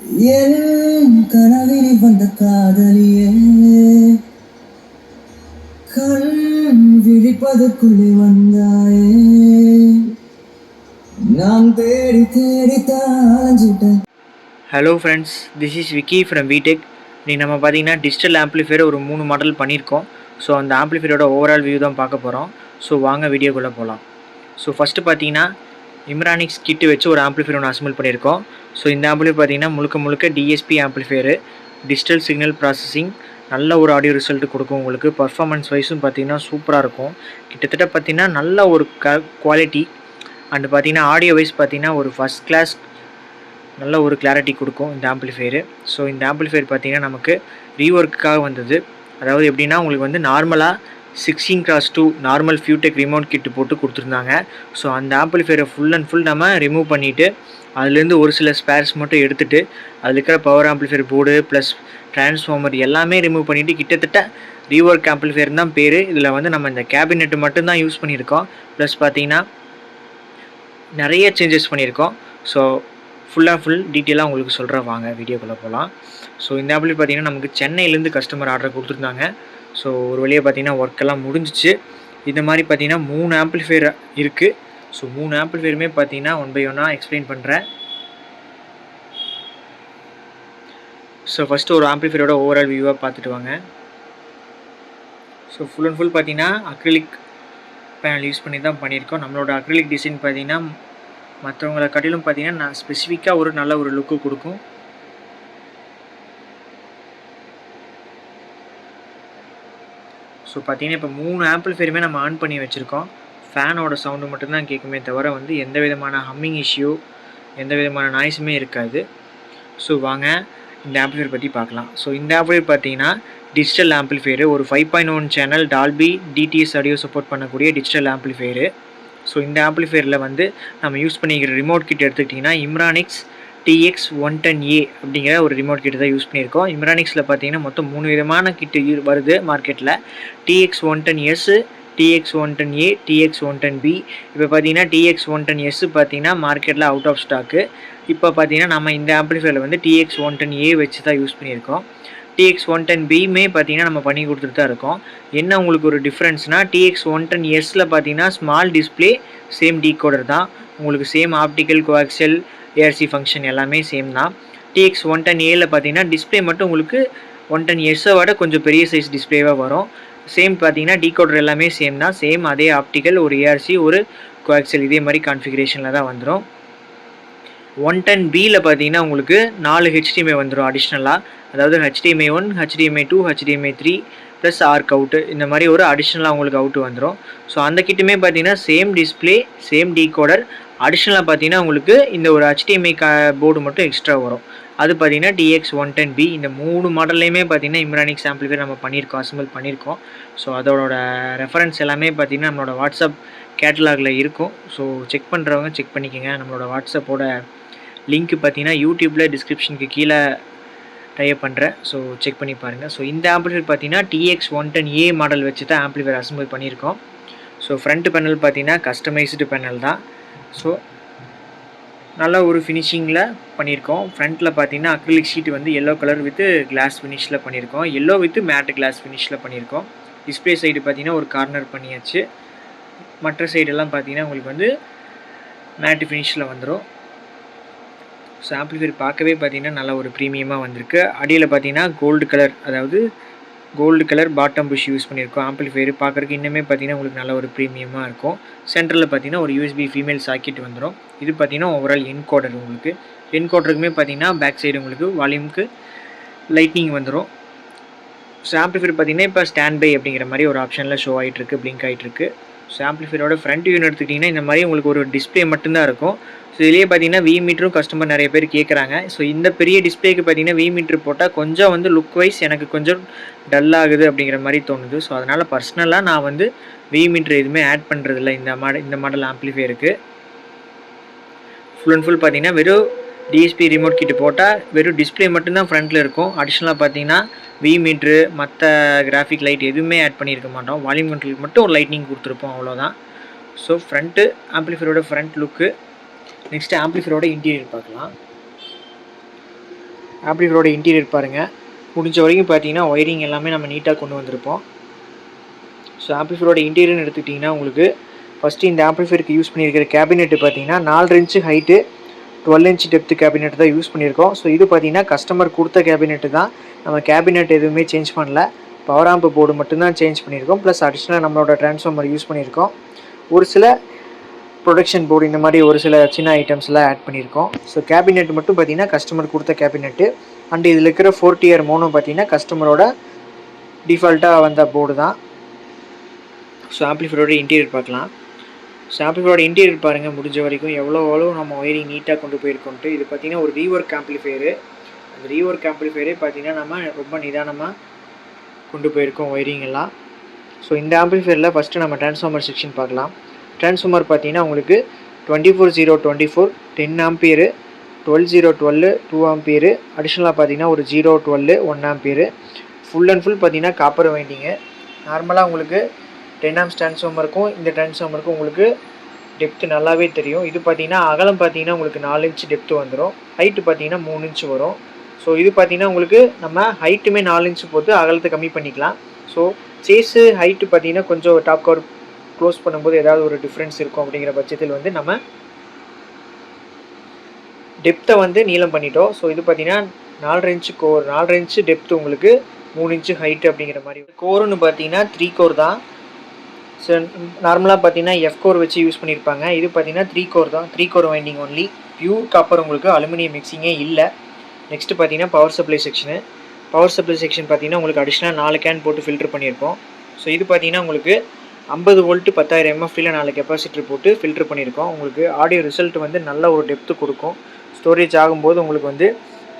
என் கனவினில் வந்த காதலியே கண் விழிப்பதற்குள்ளே வந்தாயே நான் தேடி தேடி தாஞ்சிட்டேன். Hello friends, this is Vicky from விடெக். இன்றைக்கி நம்ம பார்த்தீங்கன்னா டிஜிட்டல் ஆம்ப்ளிஃபையர் ஒரு 3 மாடல் பண்ணியிருக்கோம். ஸோ அந்த ஆம்ப்ளிஃபையரோட ஓவரால் வியூ தான் பார்க்க போகிறோம். ஸோ வாங்க வீடியோக்குள்ளே போகலாம். ஸோ ஃபஸ்ட்டு பார்த்தீங்கன்னா இம்ரானிக்ஸ் கிட்டு வச்சு ஒரு ஆம்ப்ளிஃபையர் ஒன்று அசம்பிள் பண்ணியிருக்கோம். ஸோ இந்த ஆம்ப்ளிஃபையர் பார்த்தீங்கன்னா முழுக்க DSP amplifier, digital signal processing, நல்ல ஒரு ஆடியோ ரிசல்ட் கொடுக்கும். உங்களுக்கு பர்ஃபார்மன்ஸ் வைஸும் பார்த்தீங்கன்னா சூப்பராக இருக்கும். கிட்டத்தட்ட பார்த்தீங்கன்னா நல்ல ஒரு குவாலிட்டி அண்டு பார்த்தீங்கன்னா ஆடியோ வைஸ் பார்த்தீங்கன்னா ஒரு ஃபஸ்ட் கிளாஸ் நல்ல ஒரு கிளாரிட்டி கொடுக்கும் இந்த ஆம்ப்ளிஃபையரு. ஸோ இந்த ஆம்ப்ளிஃபையர் பார்த்தீங்கன்னா நமக்கு ரீஒர்க்குக்காக வந்தது. அதாவது எப்படின்னா உங்களுக்கு வந்து நார்மலாக 16x2 நார்மல் ஃபியூடெக் ரிமோட் கிட்டு போட்டு கொடுத்துருந்தாங்க. ஸோ அந்த ஆம்ப்ளிஃபையரை ஃபுல் அண்ட் ஃபுல் நம்ம ரிமூவ் பண்ணிவிட்டு அதுலேருந்து ஒரு சில ஸ்பேர்ஸ் மட்டும் எடுத்துகிட்டு அதில் இருக்கிற power amplifier board plus transformer எல்லாமே ரிமூவ் பண்ணிவிட்டு கிட்டத்தட்ட ரீஒர்க் ஆம்ப்ளிஃபையர் தான் பேர். இதில் வந்து நம்ம இந்த கேபினெட்டு மட்டும்தான் யூஸ் பண்ணியிருக்கோம். ப்ளஸ் பார்த்தீங்கன்னா நிறைய சேஞ்சஸ் பண்ணியிருக்கோம். ஸோ ஃபுல் டீட்டெயிலாக உங்களுக்கு சொல்கிறேன், வாங்க வீடியோக்குள்ளே போகலாம். ஸோ இந்த ஆப்பில் பார்த்தீங்கன்னா நமக்கு சென்னையிலேருந்து கஸ்டமர் ஆர்டர் கொடுத்துருந்தாங்க. ஸோ ஒரு வழியாக பார்த்தீங்கன்னா ஒர்க்கெல்லாம் முடிஞ்சிச்சு. இந்த மாதிரி பார்த்தீங்கன்னா 3 ஆம்ப்ளிஃபையர் இருக்குது. ஸோ 3 ஆம்ப்ளிஃபையருமே பார்த்தீங்கன்னா ஒன் பை ஒன்னாக எக்ஸ்பிளைன் பண்ணுறேன். ஸோ ஃபஸ்ட்டு ஒரு ஆம்ப்ளிஃபையரோட ஓவரால் வியூவாக பார்த்துட்டு வாங்க. ஸோ ஃபுல் அண்ட் ஃபுல் பார்த்தீங்கன்னா அக்ரிலிக் பேனல் யூஸ் பண்ணி தான் பண்ணியிருக்கோம். நம்மளோட அக்ரிலிக் டிசைன் பார்த்தீங்கன்னா மற்றவங்களை காட்டிலும் பார்த்தீங்கன்னா நான் ஸ்பெசிஃபிக்காக ஒரு நல்ல ஒரு லுக்கு கொடுக்கும். ஸோ பார்த்தீங்கன்னா இப்போ 3 ஆம்ப்ளிஃபையருமே நம்ம ஆன் பண்ணி வச்சுருக்கோம். ஃபேனோட சவுண்டு மட்டும்தான் கேட்குமே தவிர வந்து எந்த விதமான ஹம்மிங் இஷ்யூ, எந்த விதமான நாய்ஸுமே இருக்காது. ஸோ வாங்க இந்த ஆம்ப்ளிஃபையர் பற்றி பார்க்கலாம். ஸோ இந்த ஆம்ப்ளிஃபையர் பார்த்தீங்கன்னா டிஜிட்டல் ஆம்ப்ளிஃபையரு, ஒரு 5.1 channel Dolby TDS audio support பண்ணக்கூடிய டிஜிட்டல் ஆம்ப்ளிஃபையரு. ஸோ இந்த ஆம்ப்ளிஃபையரில் வந்து நம்ம யூஸ் பண்ணிக்கிற ரிமோட் கிட் எடுத்துக்கிட்டிங்கன்னா இம்ரானிக்ஸ் TX110A அப்படிங்கிற ஒரு ரிமோட் கிட்டு தான் யூஸ் பண்ணியிருக்கோம். இம்ரானிக்ஸில் பார்த்தீங்கன்னா மொத்தம் 3 விதமான கிட்டு வருது மார்க்கெட்டில். TX110S, TX110A, TX110B. இப்போ பார்த்தீங்கன்னா TX110S பார்த்தீங்கன்னா மார்க்கெட்டில் அவுட் ஆஃப் ஸ்டாக்கு. இப்போ பார்த்தீங்கன்னா நம்ம இந்த ஆம்ப்ளிஃபையரில் வந்து TX110A வச்சு தான் யூஸ் பண்ணியிருக்கோம். TX110Bமே பார்த்தீங்கன்னா நம்ம பண்ணி கொடுத்துட்டு தான் இருக்கோம். என்ன உங்களுக்கு ஒரு டிஃப்ரென்ஸ்னால் TX110Sல பார்த்தீங்கன்னா ஸ்மால் டிஸ்பிளே, சேம் டீகோடர் தான். உங்களுக்கு same optical, coaxial, ARC function எல்லாமே சேம் தான். TX110Aல பார்த்தீங்கன்னா டிஸ்பிளே மட்டும் உங்களுக்கு 110Sஐ விட கொஞ்சம் பெரிய சைஸ் டிஸ்பிளேவாக வரும். சேம் பார்த்தீங்கன்னா டீகோடர் எல்லாமே சேம் தான். சேம் அதே ஆப்டிக்கல், ஒரு ஏஆர்சி, ஒரு கோஆக்சியல் இதே மாதிரி கான்ஃபிகரேஷனில் தான் வந்துடும். 110Bல பார்த்தீங்கன்னா உங்களுக்கு 4 HDMI வந்துடும் அடிஷ்னலாக. அதாவது HDMI1, HDMI2, HDMI3 plus arc out, இந்த மாதிரி ஒரு அடிஷ்னலாக உங்களுக்கு அவுட்டு வந்துடும். ஸோ அந்த கிட்டுமே பார்த்தீங்கன்னா சேம் டிஸ்பிளே, சேம் டீகோடர், அடிஷ்னலாக பார்த்தீங்கன்னா உங்களுக்கு இந்த ஒரு HDMI போர்டு மட்டும் எக்ஸ்ட்ரா வரும். அது பார்த்தீங்கன்னா TX110B. இந்த 3 மாடல்லையுமே பார்த்தீங்கன்னா இம்ரானிக்ஸ் ஆம்ப்ளிஃபையர் நம்ம பண்ணியிருக்கோம், அசம்பிள் பண்ணியிருக்கோம். ஸோ அதோட ரெஃபரன்ஸ் எல்லாமே பார்த்தீங்கன்னா நம்மளோட வாட்ஸ்அப் கேட்டலாகில் இருக்கும். ஸோ செக் பண்ணுறவங்க செக் பண்ணிக்கோங்க. நம்மளோட வாட்ஸ்அப்போட லிங்க் பார்த்தீங்கன்னா யூடியூப்பில் டிஸ்கிரிப்ஷனுக்கு கீழே டைப் பண்ணுறேன். ஸோ செக் பண்ணி பாருங்கள். ஸோ இந்த ஆம்ப்ளிஃபையர் பார்த்தீங்கன்னா TX110A மாடல் வச்சு தான் ஆம்ப்ளிஃபையர் அசம்பிள் பண்ணியிருக்கோம். ஸோ ஃப்ரண்ட் பேனல் பார்த்தீங்கன்னா கஸ்டமைஸ்டு பேனல் தான். ஸோ நல்ல ஒரு ஃபினிஷிங்கில் பண்ணியிருக்கோம். ஃப்ரண்ட்டில் பார்த்தீங்கன்னா அக்ரிலிக் ஷீட் வந்து எல்லோ கலர் வித் கிளாஸ் ஃபினிஷில் பண்ணியிருக்கோம். எல்லோ வித் மேட் கிளாஸ் ஃபினிஷில் பண்ணியிருக்கோம். டிஸ்பிளே சைடு பார்த்தீங்கன்னா ஒரு கார்னர் பண்ணியாச்சு. மற்ற சைடெல்லாம் பார்த்தீங்கன்னா உங்களுக்கு வந்து மேட் ஃபினிஷில் வந்துடும். ஸோ ஆம்ப்ளிஃபையர் பார்க்கவே பார்த்தீங்கன்னா நல்ல ஒரு ப்ரீமியமாக வந்திருக்கு. அடியில் பார்த்தீங்கன்னா கோல்டு கலர், அதாவது gold colour bottom bush use பண்ணியிருக்கோம். ஆம்ப்ளிஃபையர் பார்க்குறதுக்கு இன்னுமே பார்த்தீங்கன்னா உங்களுக்கு நல்ல ஒரு ப்ரீமியமாக இருக்கும். சென்டரில் பார்த்தீங்கன்னா ஒரு USB ஃபீமேல் சாக்கெட் வந்துடும். இது பார்த்தீங்கன்னா ஓவரால் என்கோடர். உங்களுக்கு என்கோடருக்குமே பார்த்தீங்கன்னா பேக் சைடு உங்களுக்கு வால்யூமுக்கு லைட்னிங் வந்துடும். ஸோ ஆம்ப்ளிஃபையர் பார்த்தீங்கன்னா இப்போ ஸ்டாண்ட் பை அப்படிங்கிற மாதிரி ஒரு ஆப்ஷனில் ஷோ ஆகிட்டுருக்கு, பிளிங்க் ஆகிட்டுருக்கு. ஸோ ஆம்ப்ளிஃபையரோட ஃப்ரண்ட் வியூன்னு எடுத்துக்கிட்டிங்கன்னா இந்த மாதிரி உங்களுக்கு ஒரு டிஸ்பிளே மட்டும்தான் இருக்கும். ஸோ இதிலே பார்த்தீங்கன்னா V மீட்டரும் கஸ்டமர் நிறைய பேர் கேட்குறாங்க. ஸோ இந்த பெரிய டிஸ்பிளேக்கு பார்த்தீங்கன்னா V மீட்ரு போட்டால் கொஞ்சம் வந்து லுக் வைஸ் எனக்கு கொஞ்சம் டல் ஆகுது அப்படிங்கிற மாதிரி தோணுது. ஸோ அதனால் பர்சனலாக நான் வந்து V மீட்ரு எதுவுமே ஆட் பண்ணுறதில்ல இந்த மாடல் ஆம்ப்ளிஃபையருக்கு. ஃபுல் அண்ட் ஃபுல் பார்த்தீங்கன்னா வெறும் டிஎஸ்பி ரிமோட் கிட்டு போட்டால் வெறும் டிஸ்பிளே மட்டும்தான் ஃப்ரண்ட்டில் இருக்கும். அடிஷ்னலாக பார்த்தீங்கன்னா V மீட்ரு, மற்ற கிராஃபிக் லைட் எதுவுமே ஆட் பண்ணியிருக்க மாட்டோம். வால்யூம் கண்ட்ரோலுக்கு மட்டும் ஒரு லைட்னிங் கொடுத்துருப்போம், அவ்வளோதான். ஸோ ஃப்ரண்ட்டு ஆம்ப்ளிஃபையரோட ஃப்ரண்ட் லுக்கு. நெக்ஸ்ட்டு ஆம்ப்ளிஃபையரோட இன்டீரியர் பார்க்கலாம். ஆம்ப்ளிஃபையரோட இன்டீரியர் பாருங்கள். முடிஞ்ச வரைக்கும் பார்த்தீங்கன்னா ஒயரிங் எல்லாமே நம்ம நீட்டாக கொண்டு வந்திருப்போம். ஸோ ஆம்ப்ளிஃபையரோட இன்டீரியர்னு எடுத்துக்கிட்டிங்கன்னா உங்களுக்கு ஃபஸ்ட்டு இந்த ஆம்ப்ளிஃபையருக்கு யூஸ் பண்ணியிருக்கிற கேபினெட்டு பார்த்தீங்கன்னா 4 inch height 12 inch depth cabinet தான் யூஸ் பண்ணியிருக்கோம். ஸோ இது பார்த்தீங்கன்னா கஸ்டமர் கொடுத்த கேபினெட்டு தான். நம்ம கேபினெட் எதுவுமே சேஞ்ச் பண்ணல. பவர் ஆம்ப் போர்டு மட்டும்தான் சேஞ்ச் பண்ணியிருக்கோம். ப்ளஸ் அடிஷ்னலாக நம்மளோட ட்ரான்ஸ்ஃபார்மர் யூஸ் பண்ணியிருக்கோம். ஒரு சில ப்ரொடக்ஷன் போர்டு இந்த மாதிரி ஒரு சில சின்ன ஐட்டம்ஸ்லாம் ஆட் பண்ணியிருக்கோம். ஸோ கேபினெட் மட்டும் பார்த்தீங்கன்னா கஸ்டமர் கொடுத்த கேபினெட்டு. அண்ட் இதில் இருக்கிற 4 tier மோனோ பார்த்தீங்கன்னா கஸ்டமரோட டிஃபால்ட்டாக வந்த போர்டு தான். ஸோ ஆம்ப்ளிஃபையரோட இன்டீரியர் பார்க்கலாம். ஸோ ஆம்ப்ளிஃபையரோட இன்டீரியர் பாருங்கள் முடிஞ்ச வரைக்கும் எவ்வளோ நம்ம ஒயரிங் நீட்டாக கொண்டு போயிருக்கோன்ட்டு. இது பார்த்திங்கன்னா ஒரு ரீவொர்க் ஆம்ப்ளிஃபையரு. அந்த ரீவொர்க் ஆம்ப்ளிஃபையரே பார்த்திங்கன்னா நம்ம ரொம்ப நிதானமாக கொண்டு போயிருக்கோம் ஒயரிங் எல்லாம். ஸோ இந்த ஆம்ப்ளிஃபையரில் ஃபஸ்ட்டு நம்ம ட்ரான்ஸ்ஃபார்மர் செக்ஷன் பார்க்கலாம். ட்ரான்ஸ்ஃபார்மர் பார்த்திங்கன்னா உங்களுக்கு 24-0-24 10 ஆம்பியரு, 12-0-12 2 ஆம்பியரு, அடிஷ்னலாக பார்த்திங்கன்னா ஒரு 0-12 1 ஆம்பியரு. ஃபுல் அண்ட் ஃபுல் பார்த்திங்கன்னா காப்பர் வைண்டிங்கு. நார்மலாக உங்களுக்கு 10 amps ட்ரான்ஸ்ஃபார்மருக்கும் இந்த ட்ரான்ஸ்ஃபார்மருக்கும் உங்களுக்கு டெப்த்து நல்லாவே தெரியும். இது பார்த்திங்கன்னா அகலம் பார்த்திங்கன்னா உங்களுக்கு 4 இன்ச் டெப்த்து வந்துடும். ஹைட்டு பார்த்திங்கன்னா 3 இன்ச் வரும். ஸோ இது பார்த்திங்கன்னா உங்களுக்கு நம்ம ஹைட்டுமே 4 இன்ச் போட்டு அகலத்தை கம்மி பண்ணிக்கலாம். ஸோ சேஸு ஹைட்டு பார்த்திங்கன்னா கொஞ்சம் டாப் கவர் க்ளோஸ் பண்ணும்போது ஏதாவது ஒரு டிஃப்ரென்ஸ் இருக்கும். அப்படிங்கிற பட்சத்தில் வந்து நம்ம டெப்த்தை வந்து நீளம் பண்ணிட்டோம். ஸோ இது பார்த்திங்கன்னா 4 இன்ச்சு கோர், 4 இன்ச்சு டெப்த்து உங்களுக்கு 3 இன்ச்சு ஹைட்டு அப்படிங்கிற மாதிரி. கோருன்னு பார்த்தீங்கன்னா 3 கோர் தான். ஸோ நார்மலாக பார்த்தீங்கன்னா எஃப் கோர் வச்சு யூஸ் பண்ணியிருப்பாங்க. இது பார்த்தீங்கன்னா 3 கோர் தான். 3 core winding only. Pure copper உங்களுக்கு அலுமினியம் மிக்சிங்கே இல்லை. நெக்ஸ்ட்டு பார்த்தீங்கன்னா power supply section. Power supply section பார்த்தீங்கன்னா உங்களுக்கு அடிஷ்னலாக 4 கேன் போட்டு ஃபில்டர் பண்ணியிருக்கோம். ஸோ இது பார்த்தீங்கன்னா உங்களுக்கு 50 வோல்ட்டு 10,000 mFல 4 கெப்பாசிட்டர் போட்டு ஃபில்டர் பண்ணியிருக்கோம். உங்களுக்கு ஆடியோ ரிசல்ட் வந்து நல்ல ஒரு டெப்த்து கொடுக்கும். ஸ்டோரேஜ் ஆகும்போது உங்களுக்கு வந்து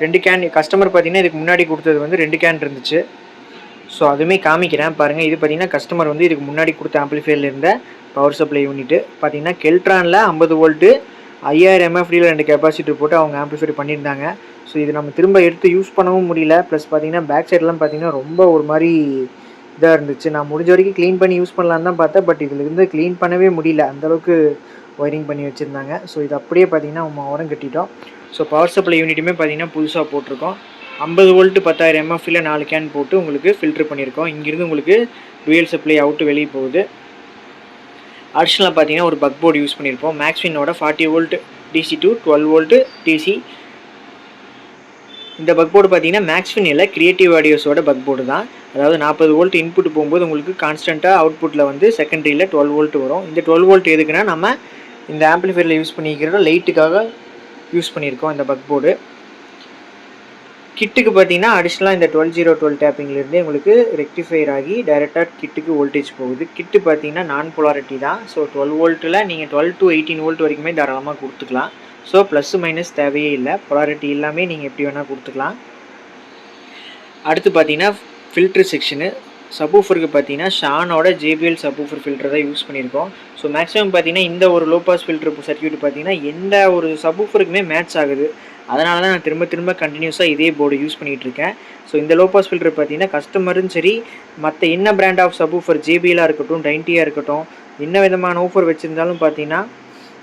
2 கேன் கஸ்டமர் பார்த்தீங்கன்னா இதுக்கு முன்னாடி கொடுத்தது வந்து 2 கேன் இருந்துச்சு. ஸோ அதுவுமே காமிக்கிறேன் பாருங்கள். இது பார்த்தீங்கன்னா கஸ்டமர் வந்து இதுக்கு முன்னாடி கொடுத்த ஆம்ப்ளிஃபையரில் இருந்த பவர் சப்ளை யூனிட்டு பார்த்தீங்கன்னா கெல்ட்ரானில் 50 வோல்ட்டு 5000 mFல 2 கெப்பாசிட்டர் போட்டு அவங்க ஆம்ப்ளிஃபையர் பண்ணியிருந்தாங்க. ஸோ இது நம்ம திரும்ப எடுத்து யூஸ் பண்ணவும் முடியல. ப்ளஸ் பார்த்தீங்கன்னா பேக் சைட்லாம் பார்த்தீங்கன்னா ரொம்ப ஒரு மாதிரி இதாக இருந்துச்சு. நான் முடிஞ்ச வரைக்கும் க்ளீன் பண்ணி யூஸ் பண்ணலான்னு தான் பார்த்தேன். பட் இதிலிருந்து க்ளீன் பண்ணவே முடியல. அந்தளவுக்கு ஒயரிங் பண்ணி வச்சுருந்தாங்க. ஸோ இது அப்படியே பார்த்தீங்கன்னா நம்ம உரம் கட்டிட்டோம். ஸோ பவர் சப்ளை யூனிட்டுமே பார்த்தீங்கன்னா புதுசாக போட்டிருக்கோம். 50 வோல்ட்டு 10,000 mFல 4 கேன் போட்டு உங்களுக்கு ஃபில்டர் பண்ணியிருக்கோம். இங்கேருந்து உங்களுக்கு டூயல் சப்ளை அவுட்டு வெளியே போகுது. அடிஷ்னலாக பார்த்தீங்கன்னா ஒரு பக் போர்டு யூஸ் பண்ணியிருப்போம். மேக்ஸ்வினோட 40 volt DC to 12 volt DC. இந்த பக் போர்டு பார்த்தீங்கன்னா மேக்ஸ்வின் இல்லை, கிரியேட்டிவ் ஆடியோஸோட பக் போர்டு தான். அதாவது 40 வோல்ட் இன்புட் போகும்போது உங்களுக்கு கான்ஸ்டண்ட்டாக அவுட்புட்டில் வந்து செகண்டரியில் 12 வோல்ட் வரும். இந்த 12 வோல்ட் எதுக்குன்னா நம்ம இந்த ஆம்ப்ளிஃபையரில் யூஸ் பண்ணிக்கிற லைட்டுக்காக யூஸ் பண்ணியிருக்கோம் இந்த பக் போர்டு. கிட்டுக்கு பார்த்தீங்கன்னா அடிஷ்னலாக இந்த 12-0-12 டேப்பிங்லேருந்தே உங்களுக்கு ரெக்டிஃபையர் ஆகி டைரெக்டாக கிட்டுக்கு வோல்டேஜ் போகுது. கிட்டு பார்த்தீங்கன்னா நான் போலாரிட்டி தான். ஸோ 12 வோல்ட்டில் நீங்கள் 12 to 18 வோல்ட் வரைக்குமே தாராளமாக கொடுத்துக்கலாம். ஸோ ப்ளஸ் மைனஸ் தேவையே இல்லை. பொலாரிட்டி எல்லாமே நீங்கள் எப்படி வேணால் கொடுத்துக்கலாம். அடுத்து பார்த்தீங்கன்னா ஃபில்ட்ரு செக்ஷனு. சப்வூஃபருக்கு பார்த்தீங்கன்னா ஷானோட JBL சப்வூஃபர் ஃபில்டர் தான் யூஸ் பண்ணியிருக்கோம். ஸோ மேக்ஸிமம் பார்த்தீங்கன்னா இந்த ஒரு லோ பாஸ் ஃபில்டர் சர்க்யூட் பார்த்தீங்கன்னா எந்த ஒரு சப்வூஃபருக்குமே மேட்ச் ஆகுது. அதனால தான் நான் திரும்ப கண்டினியூஸாக இதே போர்டு யூஸ் பண்ணிகிட்ருக்கேன். ஸோ இந்த லோ பாஸ் ஃபில்டர் பார்த்தீங்கன்னா கஸ்டமரும் சரி மற்ற என்ன பிராண்ட் ஆஃப் சப்வூஃபர் JBLாக இருக்கட்டும் 90ஆக இருக்கட்டும் என்ன விதமான ஊஃபர் வச்சுருந்தாலும் பார்த்தீங்கன்னா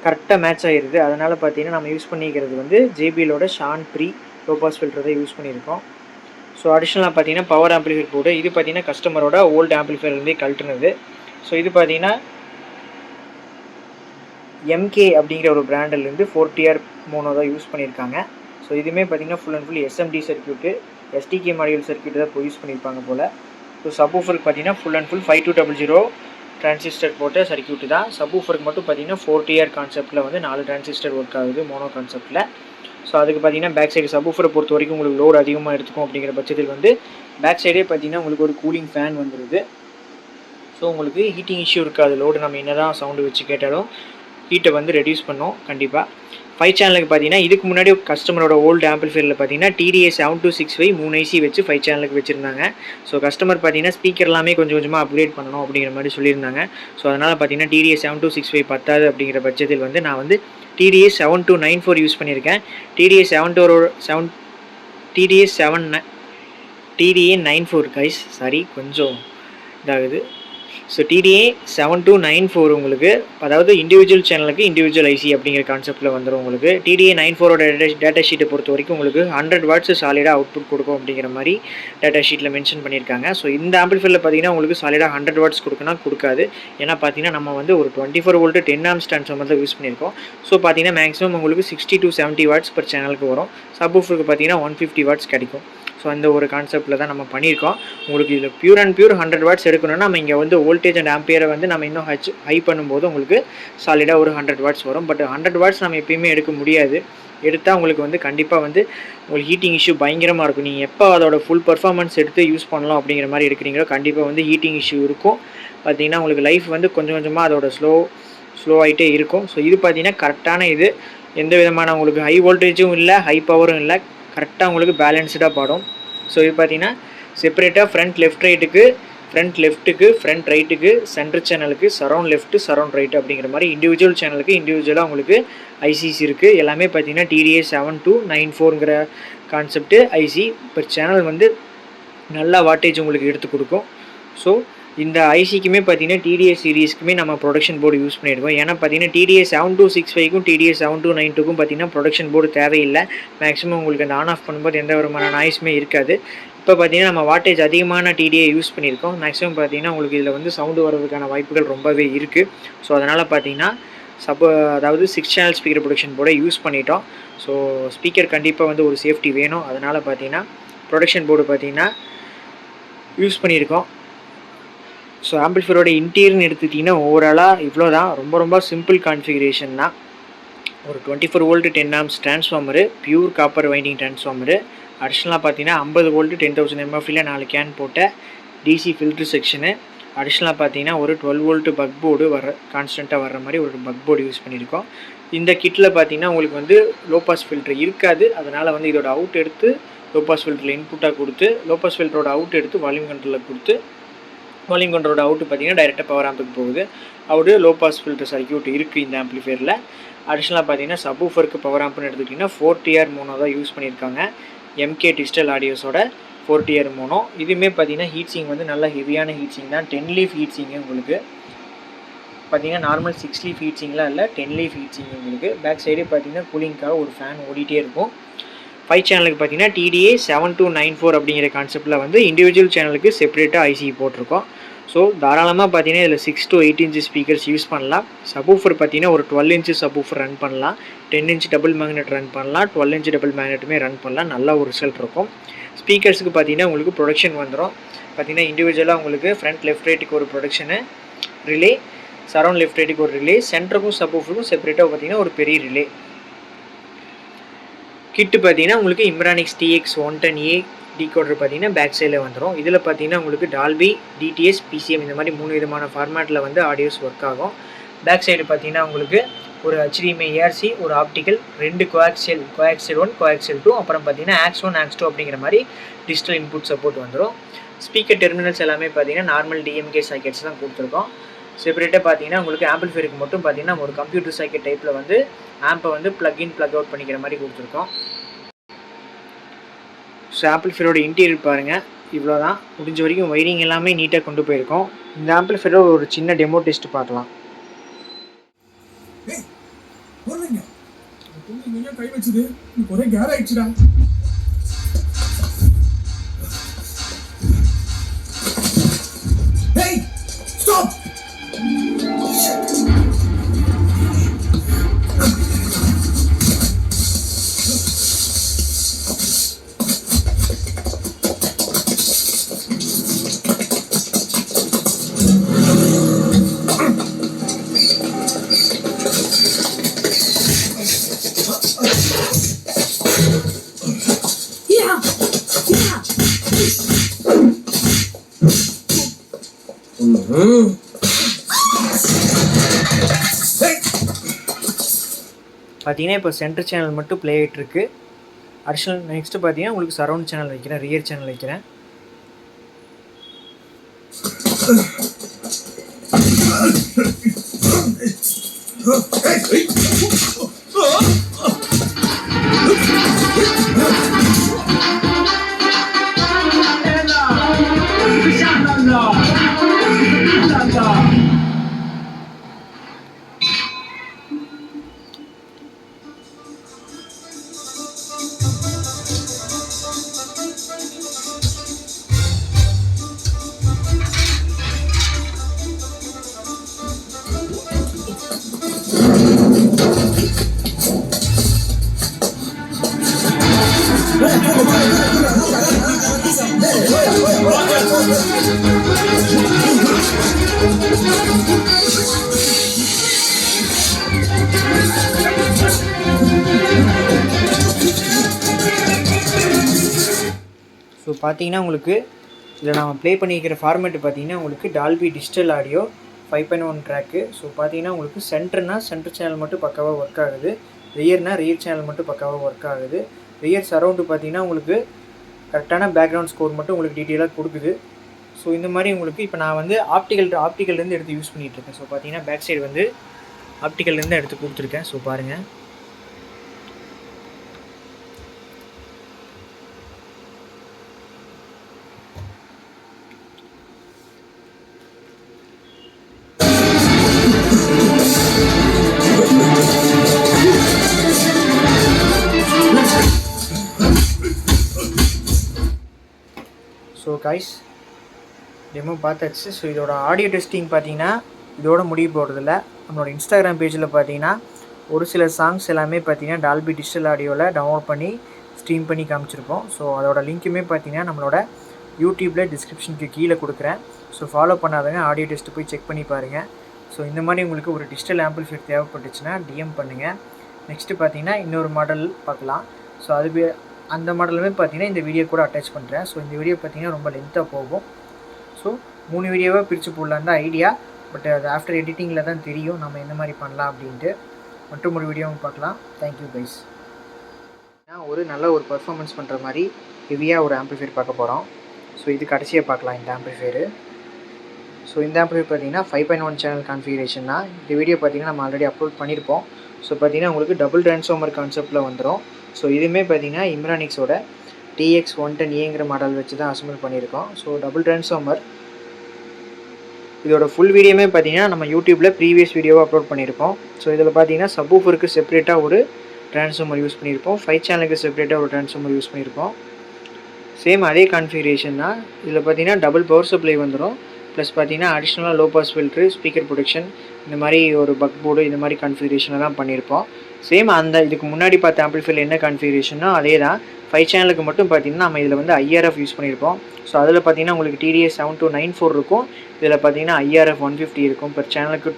கரெக்டாக மேட்ச் ஆகிடுது. அதனால் பார்த்தீங்கன்னா நம்ம யூஸ் பண்ணிக்கிறது வந்து JBLோட ஷான் 3 லோ பாஸ் ஃபில்டர் தான் யூஸ் பண்ணியிருக்கோம். ஸோ அடிஷ்னலாக பார்த்தீங்கன்னா பவர் ஆம்ப்ளிஃபையர் போர்டு. இது பார்த்தீங்கன்னா கஸ்டமரோட ஓல்டு ஆம்ப்ளிஃபையர்லேருந்தே கழட்டுனது. ஸோ இது பார்த்தீங்கன்னா MK அப்படிங்கிற ஒரு பிராண்டிலேருந்து 4 tier மோனோ தான் யூஸ் பண்ணியிருக்காங்க. ஸோ இதுவுமே பார்த்தீங்கன்னா full and full SMD circuit STK module circuit தான் இப்போ யூஸ் பண்ணியிருப்பாங்க போல். ஸோ சப்வூஃபருக்கு பார்த்தீங்கன்னா ஃபுல் அண்ட் ஃபுல் 5200 டிரான்சிஸ்டர் போட்ட சர்க்யூட்டு தான். சப்வூஃபருக்கு மட்டும் பார்த்தீங்கன்னா 4 tier கான்செப்ட்டில் வந்து 4 டிரான்சிஸ்டர் ஒர்க் ஆகுது மோனோ கான்செப்ட்டில். ஸோ அதுக்கு பார்த்தீங்கன்னா பேக் சைடு சப்வூஃபரை பொறுத்த வரைக்கும் உங்களுக்கு லோடு அதிகமாக எடுத்துக்கும். அப்படிங்கிற பட்சத்தில் வந்து பேக் சைடே பார்த்தீங்கன்னா உங்களுக்கு ஒரு கூலிங் ஃபேன் வந்துடுது. ஸோ உங்களுக்கு ஹீட்டிங் இஷ்யூ இருக்காது. லோடு நம்ம என்ன தான் சவுண்டு வச்சு கேட்டாலும் ஹீட்டை வந்து ரெடியூஸ் பண்ணோம் கண்டிப்பாக. 5 சேனலுக்கு பார்த்தீங்கன்னா இதுக்கு முன்னாடி கஸ்டமரோட ஓல்டு ஆம்பிள்ஃபையரில் பார்த்தீங்கன்னா TDA 7265 3 IC வச்சு 5 சேனலுக்கு வச்சுருந்தாங்க. ஸோ கஸ்டமர் பார்த்தீங்கன்னா ஸ்பீக்கர் எல்லாமே கொஞ்சம் கொஞ்சமாக அப்கிரேட் பண்ணணும் அப்படிங்கிற மாதிரி சொல்லியிருந்தாங்க. ஸோ அதனால் பார்த்தீங்கன்னா TDA 7265 பத்தாது அப்படிங்கிற பட்சத்தில் வந்து நான் வந்து TDA 7294 யூஸ் பண்ணியிருக்கேன். TDA 94 கைஸ், சாரி கொஞ்சம் இதாகுது. ஸோ டிடிஏ 7294 உங்களுக்கு, அதாவது இண்டிவிஜுவல் சேனலுக்கு இண்டிவிஜுவல் ஐசி அப்படிங்கிற கான்செப்ட்டில் வந்துடும் உங்களுக்கு. டிடிஏ 94ஓட டேட்டா ஷீட்டை பொறுத்த வரைக்கும் உங்களுக்கு 100 வாட்ஸ் சாலிடாக அவுட்புட் கொடுக்கும் அப்படிங்கிற மாதிரி டேட்டா ஷீட்டில் மென்ஷன் பண்ணியிருக்காங்க. ஸோ இந்த ஆம்பிளிஃபையரில் பார்த்தீங்கன்னா உங்களுக்கு சாலிடாக 100 வாட்ஸ் கொடுக்காது. ஏன்னா பார்த்தீங்கன்னா நம்ம வந்து ஒரு 24 வோல்ட் 10 ஆம்ஸ் ட்ரான்ஸ்ஃபார்மர் தான் யூஸ் பண்ணியிருக்கோம். ஸோ பார்த்தீங்கன்னா மேக்ஸிமம் உங்களுக்கு 60 to 70 வாட்ஸ் பர் சேனலுக்கு வரும். சப்வூஃபருக்கு பார்த்தீங்கன்னா 150 வாட்ஸ் கிடைக்கும். ஸோ அந்த ஒரு கான்செப்ட்டில் தான் நம்ம பண்ணியிருக்கோம். உங்களுக்கு இதில் பியூர் 100 வாட்ஸ் எடுக்கணும்னா நம்ம இங்கே வந்து வோல்டேஜ் அண்ட் ஆம்பியரை வந்து நம்ம இன்னும் ஹை பண்ணும்போது உங்களுக்கு சாலிடாக ஒரு 100 வாட்ஸ் வரும். பட் 100 வாட்ஸ் நம்ம எப்பயுமே எடுக்க முடியாது. எடுத்தால் உங்களுக்கு வந்து கண்டிப்பாக வந்து உங்களுக்கு ஹீட்டிங் இஷ்யூ பயங்கரமாக இருக்கும். நீங்கள் எப்போ அதோட ஃபுல் பர்ஃபார்மன்ஸ் எடுத்து யூஸ் பண்ணலாம் அப்படிங்கிற மாதிரி எடுக்கிறீங்களோ கண்டிப்பாக வந்து ஹீட்டிங் இஷ்யூ இருக்கும். பார்த்தீங்கன்னா உங்களுக்கு லைஃப் வந்து கொஞ்சம் கொஞ்சமாக அதோட ஸ்லோ ஆகிட்டே இருக்கும். ஸோ இது பார்த்தீங்கன்னா கரெக்டான இது, எந்த விதமான உங்களுக்கு ஹை வோல்டேஜும் இல்லை, ஹை பவரும் இல்லை, கரெக்டாக உங்களுக்கு பேலன்ஸ்டாக பாடும். ஸோ இது பார்த்தீங்கன்னா செப்பரேட்டாக ஃப்ரண்ட் லெஃப்ட்டுக்கு ஃப்ரண்ட் ரைட்டுக்கு சென்டர் சேனலுக்கு சரௌண்ட் லெஃப்ட்டு சரௌண்ட் ரைட்டு அப்படிங்கிற மாதிரி இண்டிவிஜுவல் சேனலுக்கு இண்டிவிஜுவலாக உங்களுக்கு ஐசிஸ் இருக்குது. எல்லாமே பார்த்தீங்கன்னா டிடிஏ 7294ங்கிற கான்செப்ட்டு ஐசி பர் சேனல் வந்து நல்லா வாட்டேஜ் உங்களுக்கு எடுத்து கொடுக்கும். ஸோ இந்த ஐசிக்குமே பார்த்தீங்கன்னா டிடிஏ சீரீஸ்க்குமே நம்ம ப்ரொடக்ஷன் போர்டு யூஸ் பண்ணியிருக்கோம். ஏன்னா பார்த்தீங்கன்னா டிடிஏ 7265க்கும் டிடிஏ 7292க்கும் பார்த்தீங்கன்னா ப்ரொடக்ஷன் போர்டு தேவையில்லை. மேக்ஸிமம் உங்களுக்கு அந்த ஆன் ஆஃப் பண்ணும்போது எந்த விதமான நாய்ஸுமே இருக்காது. இப்போ பார்த்தீங்கன்னா நம்ம வாட்டேஜ் அதிகமான டிடிஏ யூஸ் பண்ணியிருக்கோம். மேக்ஸிமம் பார்த்தீங்கன்னா உங்களுக்கு இதில் வந்து சவுண்டு வர்றதுக்கான வாய்ப்புகள் ரொம்பவே இருக்குது. ஸோ அதனால் பார்த்தீங்கன்னா அதாவது 6 சேனல் ஸ்பீக்கர் ப்ரொடக்ஷன் போர்டை யூஸ் பண்ணிட்டோம். ஸோ ஸ்பீக்கர் கண்டிப்பாக வந்து ஒரு சேஃப்டி வேணும். அதனால் பார்த்தீங்கன்னா ப்ரொடக்ஷன் போர்டு பார்த்தீங்கன்னா யூஸ் பண்ணியிருக்கோம். ஸோ ஆம்பிளிஃபையரோட இன்டீரியர்னு எடுத்துக்கிட்டிங்கன்னா ஓவராலாக இவ்வளோ தான். ரொம்ப சிம்பிள் கான்ஃபிகரேஷன் தான். ஒரு 24 volt 10 amps transformer, pure copper winding transformer. அடிஷ்னலாக பார்த்தீங்கன்னா 50 வோல்ட் 10,000 mFல 4 கேன் போட்ட டிசி ஃபில்ட்ரு செக்ஷனு. அடிஷ்னலாக பார்த்தீங்கன்னா ஒரு 12 வோல்ட் பக் போர்டு கான்ஸ்டண்ட்டாக வர்ற மாதிரி ஒரு பக் போர்டு யூஸ் பண்ணியிருக்கோம். இந்த கிட்டில் பார்த்தீங்கன்னா உங்களுக்கு வந்து லோ பாஸ் ஃபில்ட்ரு இருக்காது. அதனால் வந்து இதோட அவுட் எடுத்து லோ பாஸ் ஃபில்டரில் இன்புட்டாக கொடுத்து, லோ பாஸ் ஃபில்டரோட அவுட் எடுத்து வால்யூம் கண்ட்ரோலில் கொடுத்து, வால்யூம் கண்ட்ரோலோட அவுட்டு பார்த்தீங்கன்னா டைரெக்டாக பவர் ஆம்புக்கு போகுது. Out low pass filter circuit இருக்குது இந்த ஆம்பிளிஃபையரில். அடிஷ்னலாக பார்த்தீங்கன்னா சப்வூஃபருக்கு பவர் ஆம்புன்னு எடுத்துக்கிட்டிங்கன்னா 4TR மோனோ தான் யூஸ் பண்ணியிருக்காங்க. MK டிஜிட்டல் ஆடியோஸோட 4TR மோனோ. இதுவுமே பார்த்தீங்கன்னா ஹீட்ஸிங் வந்து நல்ல ஹெவியான ஹீட்ஸிங் தான். 10 லீஃப் ஹீட்ஸிங்கு உங்களுக்கு பார்த்தீங்கன்னா நார்மல் 6 லீஃப் ஹீட்ஸிங்லாம் இல்லை, 10 லீஃப் ஹீட்ஸிங் உங்களுக்கு. பேக் சைடே பார்த்தீங்கன்னா கூலிங்காக ஒரு ஃபேன் ஓடிட்டே இருக்கும். 5 சேனலுக்கு பார்த்தீங்கன்னா டிடிஏ 7294 அப்படிங்கிற கான்செப்ட்டில் வந்து இண்டிவிஜுவல் சேனலுக்கு செப்பரேட்டாக ஐசி போட்டிருக்கோம். ஸோ தாராளமாக பார்த்தீங்கன்னா இதில் 6 to 8 inch ஸ்பீக்கர்ஸ் யூஸ் பண்ணலாம். சப்வூஃபர் பார்த்தீங்கன்னா ஒரு 12 inch சப்வூஃபர் ரன் பண்ணலாம், 10 inch டபுள் மேக்னெட் ரன் பண்ணலாம், 12 inch டபுள் மேக்னெட்டுமே ரன் பண்ணலாம். நல்ல ஒரு ரிசல்ட் இருக்கும். ஸ்பீக்கர்ஸுக்கு பார்த்தீங்கன்னா உங்களுக்கு ப்ரொடக்ஷன் வந்துடும். பார்த்தீங்கன்னா இண்டிவிஜுவலாக உங்களுக்கு ஃப்ரண்ட் லெஃப்ட் ரைட்டுக்கு ஒரு ப்ரொடக்ஷனு ரிலே, சரௌண்ட் லெஃப்ட் ரைட்டுக்கு ஒரு ரிலே, சென்டருக்கும் சப்வூஃபருக்கும் செப்பரேட்டாக பார்த்தீங்கன்னா ஒரு பெரிய ரிலே. கிட்டு பார்த்தீங்கன்னா உங்களுக்கு இம்ரானிக்ஸ் TX110A டிகோடர் பார்த்தீங்கன்னா பேக் சைடில் வந்துடும். இதில் பார்த்தீங்கன்னா உங்களுக்கு டால்பி, DTS, PCM இந்த மாதிரி 3 விதமான ஃபார்மேட்டில் வந்து ஆடியோஸ் ஒர்க் ஆகும். பேக் சைடு பார்த்தீங்கன்னா உங்களுக்கு ஒரு HDMI ARC, ஒரு ஆப்டிக்கல், 2 கோஆக்சியல் 1, கோஆக்சியல் 2, அப்புறம் பார்த்தீங்கன்னா AX1, AX2 அப்படிங்கிற மாதிரி டிஜிட்டல் இன்புட் சப்போர்ட் வந்துடும். ஸ்பீக்கர் டெர்மினல்ஸ் எல்லாமே பார்த்தீங்கன்னா நார்மல் DMK சாக்கெட்ஸ் தான் கொடுத்துருக்கோம். செப்பரேட்டாக பார்த்தீங்கன்னா உங்களுக்கு ஆம்பிளிஃபையருக்கு மட்டும் பார்த்தீங்கன்னா ஒரு கம்ப்யூட்டர் சாக்கெட் டைப்பில் வந்து ஆம்பை வந்து ப்ளக் அவுட் பண்ணிக்கிற மாதிரி கொடுத்துருக்கோம். ஸோ ஆம்பிளிஃபையரோட இன்டீரியர் பாருங்கள், இவ்வளோ தான். முடிஞ்ச வரைக்கும் வைரிங் எல்லாமே நீட்டாக கொண்டு போயிருக்கோம். இந்த ஆம்பிளிஃபையரோட ஒரு சின்ன டெமோ டெஸ்ட் பார்க்கலாம். கை வச்சது ஒரே கேர் ஆயிடுச்சுடா. பார்த்தீங்கன்னா இப்போ சென்டர் சேனல் மட்டும் ப்ளே ஆகிட்டு இருக்கு. அடிஷ்னல் நெக்ஸ்ட்டு பார்த்தீங்கன்னா உங்களுக்கு சரௌண்ட் சேனல் வைக்கிறேன், ரியர் சேனல் வைக்கிறேன். ஸோ பார்த்தீங்கன்னா உங்களுக்கு இதில் நம்ம ப்ளே பண்ணிக்கிற ஃபார்மேட்டு பார்த்தீங்கன்னா உங்களுக்கு Dolby digital audio 5.1 track. So பார்த்தீங்கன்னா உங்களுக்கு சென்டர் சேனல் மட்டும் பக்காவாக ஒர்க் ஆகுது, ரியர் சேனல் மட்டும் பக்காவாக ஒர்க் ஆகுது. ரியர் சரௌண்டு பார்த்தீங்கன்னா உங்களுக்கு கரெக்டான பேக்ரவுண்ட் ஸ்கோர் மட்டும் உங்களுக்கு டீட்டெயிலாக கொடுக்குது. ஸோ இந்த மாதிரி உங்களுக்கு இப்போ நான் வந்து ஆப்டிக்கல்லேருந்து எடுத்து யூஸ் பண்ணிகிட்ருக்கேன். ஸோ பார்த்தீங்கன்னா பேக் சைடு வந்து ஆப்டிக்கல்லேருந்து எடுத்து கொடுத்துருக்கேன். ஸோ பாருங்கள். ஸோ கைஸ் டெமோ பார்த்தாச்சு. ஸோ இதோட ஆடியோ டெஸ்டிங் பார்த்தீங்கன்னா இதோட முடிவு போகிறதில்ல. நம்மளோட இன்ஸ்டாகிராம் பேஜில் பார்த்தீங்கன்னா ஒரு சில சாங்ஸ் எல்லாமே பார்த்தீங்கன்னா டால்பி டிஜிட்டல் ஆடியோவில் டவுன்லோட் பண்ணி ஸ்ட்ரீம் பண்ணி காமிச்சிருப்போம். ஸோ அதோட லிங்க்குமே பார்த்தீங்கன்னா நம்மளோட யூடியூப்பில் டிஸ்கிரிப்ஷனுக்கு கீழே கொடுக்குறேன். ஸோ ஃபாலோ பண்ணாதவங்க ஆடியோ டெஸ்ட்டு போய் செக் பண்ணி பாருங்கள். ஸோ இந்த மாதிரி உங்களுக்கு ஒரு டிஜிட்டல் ஆம்பிளிஃபையர் தேவைப்பட்டுச்சுன்னா டிஎம் பண்ணுங்கள். நெக்ஸ்ட்டு பார்த்தீங்கன்னா இன்னொரு மாடல் பார்க்கலாம். ஸோ அந்த மாடலுமே பார்த்தீங்கன்னா இந்த வீடியோ கூட அட்டாச் பண்ணுறேன். ஸோ இந்த வீடியோ பார்த்தீங்கன்னா ரொம்ப லென்த்தாக போகும். ஸோ 3 வீடியோவாக பிரித்து போடலான்னு தான் ஐடியா. பட் அது ஆஃப்டர் எடிட்டிங்கில் தான் தெரியும் நம்ம எந்த மாதிரி பண்ணலாம் அப்படின்ட்டு. மற்றும் ஒரு வீடியோவும் பார்க்கலாம். Thank you guys. ஒரு நல்ல ஒரு பர்ஃபார்மன்ஸ் பண்ணுற மாதிரி ஹெவியாக ஒரு ஆம்பிளிஃபையர் பார்க்க போகிறோம். ஸோ இது கடைசியாக பார்க்கலாம் இந்த ஆம்பிளிஃபையரு. ஸோ இந்த ஆம்பிளிஃபையர் பார்த்தீங்கன்னா 5.1 சேனல் கான்ஃபிகரேஷன் தான். இந்த வீடியோ பார்த்தீங்கன்னா நம்ம ஆல்ரெடி அப்லோட் பண்ணியிருப்போம். ஸோ பார்த்தீங்கன்னா உங்களுக்கு டபுள் ட்ரான்ஸ்ஃபார்மர் கான்செப்ட்டில் வந்துடும். ஸோ இதுவுமே பார்த்தீங்கன்னா இம்ரானிக்ஸோட TX110Aங்கிற மாடல் வச்சு தான் அசம்பிள் பண்ணியிருக்கோம். ஸோ டபுள் ட்ரான்ஸ்ஃபார்மர் இதோட ஃபுல் வீடியோமே பார்த்தீங்கன்னா நம்ம யூடியூப்பில் ப்ரீவியஸ் வீடியோவாக அப்லோட் பண்ணியிருப்போம். ஸோ இதில் பார்த்தீங்கன்னா சப்வூஃபருக்கு செப்பரேட்டாக ஒரு ட்ரான்ஸ்ஃபார்மர் யூஸ் பண்ணியிருப்போம், 5 சேனலுக்கு செப்பரேட்டாக ஒரு ட்ரான்ஸ்ஃபார்மர் யூஸ் பண்ணியிருப்போம். சேம் அதே கான்ஃபிகரேஷன் தான். இதில் பார்த்தீங்கன்னா டபுள் பவர் சப்ளை வந்துடும். ப்ளஸ் பார்த்தீங்கன்னா அடிஷ்னலாக low pass filter, speaker protection, இந்த மாதிரி ஒரு பக் போர்டு, இந்த மாதிரி கான்ஃபிகரேஷனை தான் பண்ணியிருப்போம். சேம் இதுக்கு முன்னாடி பார்த்த ஆம்பிளிஃபையர் என்ன கான்ஃபிகரேஷனோ அதே தான். 5 சேனலுக்கு மட்டும் பார்த்தீங்கன்னா நம்ம இதில் வந்து IRF யூஸ் பண்ணியிருப்போம். ஸோ அதில் பார்த்தீங்கன்னா உங்களுக்கு TDS7294 இருக்கும். இதில் பார்த்தீங்கன்னா IRF 150 இருக்கும். பெர் சேனலுக்கு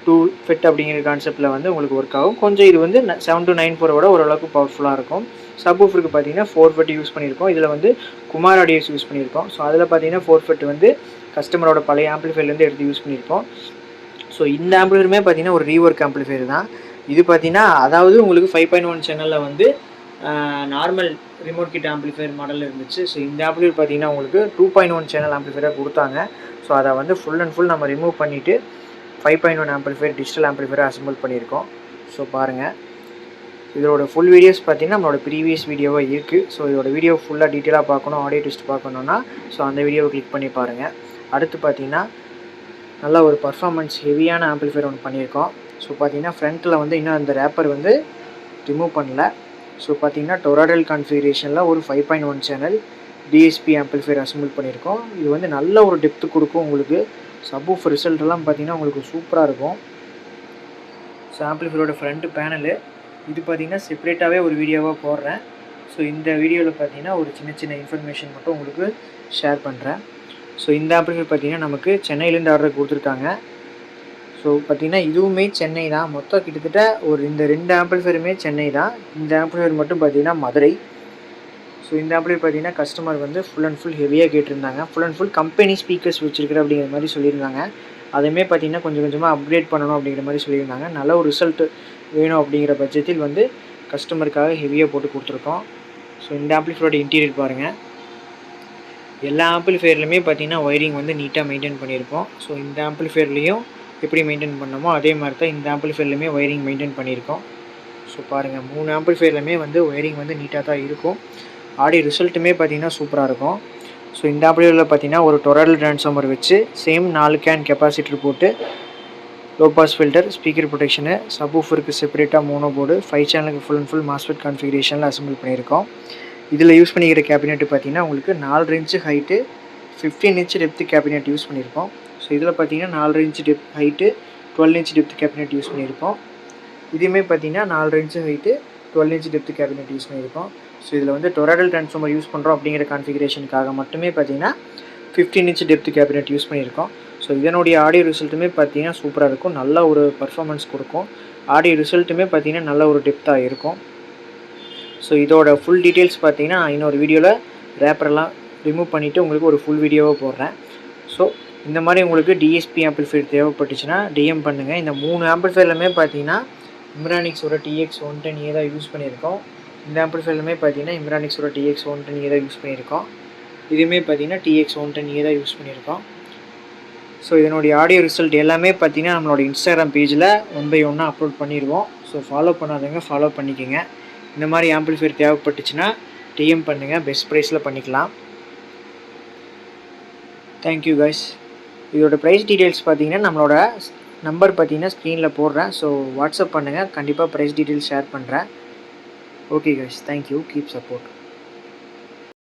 2 ஃபிட் அப்படிங்கிற கான்செப்ட்டில் வந்து உங்களுக்கு ஒர்க் ஆகும். கொஞ்சம் இது வந்து 7294 ஓரளவுக்கு பவர்ஃபுல்லாக இருக்கும். சப்வூஃபருக்கு பார்த்தீங்கன்னா 4 ஃபிட் யூஸ் பண்ணியிருக்கோம். இதில் வந்து குமார் ஆடியோஸ் யூஸ் பண்ணியிருக்கோம். ஸோ அதில் பார்த்தீங்கன்னா 4 ஃபிட் வந்து கஸ்டமரோட பழைய ஆம்பிளிஃபையர்லேருந்து எடுத்து யூஸ் பண்ணியிருப்போம். ஸோ இந்த ஆம்பிளிஃபையருமே பார்த்தீங்கன்னா ஒரு ரீவொர்க் ஆம்பிளிஃபையர் தான். இது பார்த்தீங்கன்னா அதாவது உங்களுக்கு 5.1 சேனலில் வந்து normal remote kit amplifier model இருந்துச்சு. ஸோ இந்த ஆம்பிளிஃபையர் பார்த்தீங்கன்னா உங்களுக்கு 2.1 சேனல் ஆம்பிளிஃபையராக கொடுத்தாங்க. ஸோ அதை வந்து ஃபுல் அண்ட் ஃபுல் நம்ம ரிமூவ் பண்ணிவிட்டு 5.1 ஆம்பிளிஃபையர் டிஜிட்டல் ஆம்பிளிஃபையராக அசம்பிள் பண்ணியிருக்கோம். ஸோ பாருங்கள், இதோட ஃபுல் வீடியோஸ் பார்த்தீங்கன்னா நம்மளோட ப்ரீவியஸ் வீடியோவாக இருக்குது. ஸோ இதோட வீடியோ ஃபுல்லாக டீட்டெயிலாக பார்க்கணும், ஆடியோ டெஸ்ட் பார்க்கணுன்னா ஸோ அந்த வீடியோவை கிளிக் பண்ணி பாருங்கள். அடுத்து பார்த்தீங்கன்னா நல்ல ஒரு பர்ஃபார்மன்ஸ் ஹெவியான ஆம்பிளிஃபையர் ஒன்று பண்ணியிருக்கோம். ஸோ பார்த்தீங்கன்னா ஃப்ரண்ட்டில் வந்து இன்னும் அந்த ரேப்பர் வந்து ரிமூவ் பண்ணல. ஸோ பார்த்தீங்கன்னா டொராடல் கான்ஃபிகரேஷனில் ஒரு 5.1 சேனல் DSP ஆம்பிளிஃபையர் அசம்பிள் பண்ணியிருக்கோம். இது வந்து நல்ல ஒரு டெப்த்து கொடுக்கும் உங்களுக்கு. சப்வூஃபர் ரிசல்ட்லாம் பார்த்தீங்கன்னா உங்களுக்கு சூப்பராக இருக்கும். ஸோ ஆம்பிளிஃபையரோட ஃப்ரண்ட்டு பேனலு இது பார்த்தீங்கன்னா செப்பரேட்டாகவே ஒரு வீடியோவாக போடுறேன். ஸோ இந்த வீடியோவில் பார்த்தீங்கன்னா ஒரு சின்ன இன்ஃபர்மேஷன் மட்டும் உங்களுக்கு ஷேர் பண்ணுறேன். ஸோ இந்த ஆம்பிளிஃபையர் பார்த்தீங்கன்னா நமக்கு சென்னையிலேருந்து ஆர்டர் கொடுத்துருக்காங்க. ஸோ பார்த்தீங்கன்னா இதுவுமே சென்னை தான். மொத்தம் கிட்டத்தட்ட இந்த 2 ஆம்பிளிஃபையருமே சென்னை தான். இந்த ஆம்பிளிஃபையர் மட்டும் பார்த்தீங்கன்னா மதுரை. ஸோ இந்த ஆம்பிளிஃபையர் பார்த்தீங்கன்னா கஸ்டமர் வந்து ஃபுல் அண்ட் ஃபுல் ஹெவியாக கேட்டிருந்தாங்க. Full and full company speakers வச்சுருக்கிற அப்படிங்கிற மாதிரி சொல்லியிருந்தாங்க. அதுவுமே பார்த்தீங்கன்னா கொஞ்சம் கொஞ்சமாக அப்கிரேட் பண்ணணும் அப்படிங்கிற மாதிரி சொல்லியிருந்தாங்க. நல்ல ஒரு ரிசல்ட் வேணும் அப்படிங்கிற பட்சத்தில் வந்து கஸ்டமருக்காக ஹெவியாக போட்டு கொடுத்துருக்கோம். ஸோ இந்த ஆம்பிளிஃபையரோட இன்டீரியர் பாருங்கள். எல்லா ஆம்பிளிஃபையர்லையுமே பார்த்தீங்கன்னா ஒயரிங் வந்து நீட்டாக மெயின்டைன் பண்ணியிருப்போம். ஸோ இந்த ஆம்பிளிஃபையர்லேயும் எப்படி மெயின்டைன் பண்ணோமோ அதே மாதிரி தான் இந்த ஆம்பிளிஃபையர்லையுமே ஒயரிங் மெயின்டைன் பண்ணியிருக்கோம். ஸோ பாருங்கள், 3 ஆம்பிளிஃபையர்லையுமே வந்து ஒயரிங் வந்து நீட்டாக தான் இருக்கும். ஆடியோ ரிசல்ட்டுமே பார்த்தீங்கன்னா சூப்பராக இருக்கும். ஸோ இந்த ஆம்பிளிஃபையரில் பார்த்தீங்கன்னா ஒரு டொராடல் ட்ரான்ஸ்ஃபார்மர் வச்சு சேம் 4 கேன் கெப்பாசிட்டர் போட்டு low pass filter, speaker protection, சப்வூஃபருக்கு செப்பரேட்டாக மோனோ போர்டு, 5 சேனலுக்கு ஃபுல் அண்ட் ஃபுல் மாஸ்ஃபெட் கான்ஃபிகரேஷனில் அசம்பிள் பண்ணியிருக்கோம். இதில் யூஸ் பண்ணிக்கிற கேபினெட் பார்த்தீங்கன்னா உங்களுக்கு 4 inch height, 15 inch depth cabinet use பண்ணியிருப்போம். ஸோ இதில் பார்த்தீங்கன்னா 4 inch height, 12 inch depth cabinet use பண்ணியிருப்போம். இதுவுமே பார்த்தீங்கன்னா 4 inch height, 12 inch depth cabinet use பண்ணியிருப்போம். ஸோ இதில் வந்து டொராய்டல் ட்ரான்ஸ்ஃபார்மர் யூஸ் பண்ணுறோம் அப்படிங்கிற கான்ஃபிகரேஷனுக்காக மட்டுமே பார்த்தீங்கன்னா 15 இன்ச் டெப்த் கேபினெட் யூஸ் பண்ணியிருக்கோம். ஸோ இதனுடைய ஆடியோ ரிசல்ட்டுமே பார்த்தீங்கன்னா சூப்பராக இருக்கும், நல்ல ஒரு பர்ஃபார்மன்ஸ் கொடுக்கும். ஆடியோ ரிசல்ட்டுமே பார்த்தீங்கன்னா நல்ல ஒரு டெப்த்தாக இருக்கும். ஸோ இதோட ஃபுல் டீட்டெயில்ஸ் பார்த்தீங்கன்னா இன்னொரு வீடியோவில் ரேப்பரெல்லாம் ரிமூவ் பண்ணிவிட்டு உங்களுக்கு ஒரு ஃபுல் வீடியோவாக போடுறேன். ஸோ இந்த மாதிரி உங்களுக்கு டிஎஸ்பி ஆம்பிளிஃபையர் தேவைப்பட்டுச்சுன்னா டிஎம் பண்ணுங்கள். இந்த 3 ஆம்பிளிஃபையர்லுமே பார்த்தீங்கன்னா இம்ரானிக்ஸோட TX110A தான் யூஸ் பண்ணியிருக்கோம். இந்த ஆம்பிளிஃபையர்லுமே பார்த்தீங்கன்னா இம்ரானிக்ஸோட TX110A தான் யூஸ் பண்ணியிருக்கோம். இதுவுமே பார்த்தீங்கன்னா TX110A தான் யூஸ் பண்ணியிருக்கோம். ஸோ இதனுடைய ஆடியோ ரிசல்ட் எல்லாமே பார்த்தீங்கன்னா நம்மளோட இன்ஸ்டாகிராம் பேஜில் 1 by 1 அப்லோட் பண்ணிடுவோம். ஸோ ஃபாலோ பண்ணாதவங்க ஃபாலோ பண்ணிக்கோங்க. இந்த மாதிரி ஆம்பிளிஃபையர் தேவைப்பட்டுச்சுன்னா டிஎம் பண்ணுங்கள், பெஸ்ட் ப்ரைஸில் பண்ணிக்கலாம். Thank you guys. இதோட ப்ரைஸ் டீட்டெயில்ஸ் பார்த்தீங்கன்னா நம்மளோட நம்பர் பார்த்தீங்கன்னா ஸ்க்ரீனில் போடுறேன். ஸோ வாட்ஸ்அப் பண்ணுங்கள், கண்டிப்பாக ப்ரைஸ் டீட்டெயில்ஸ் ஷேர் பண்ணுறேன். Okay guys, thank you, keep support.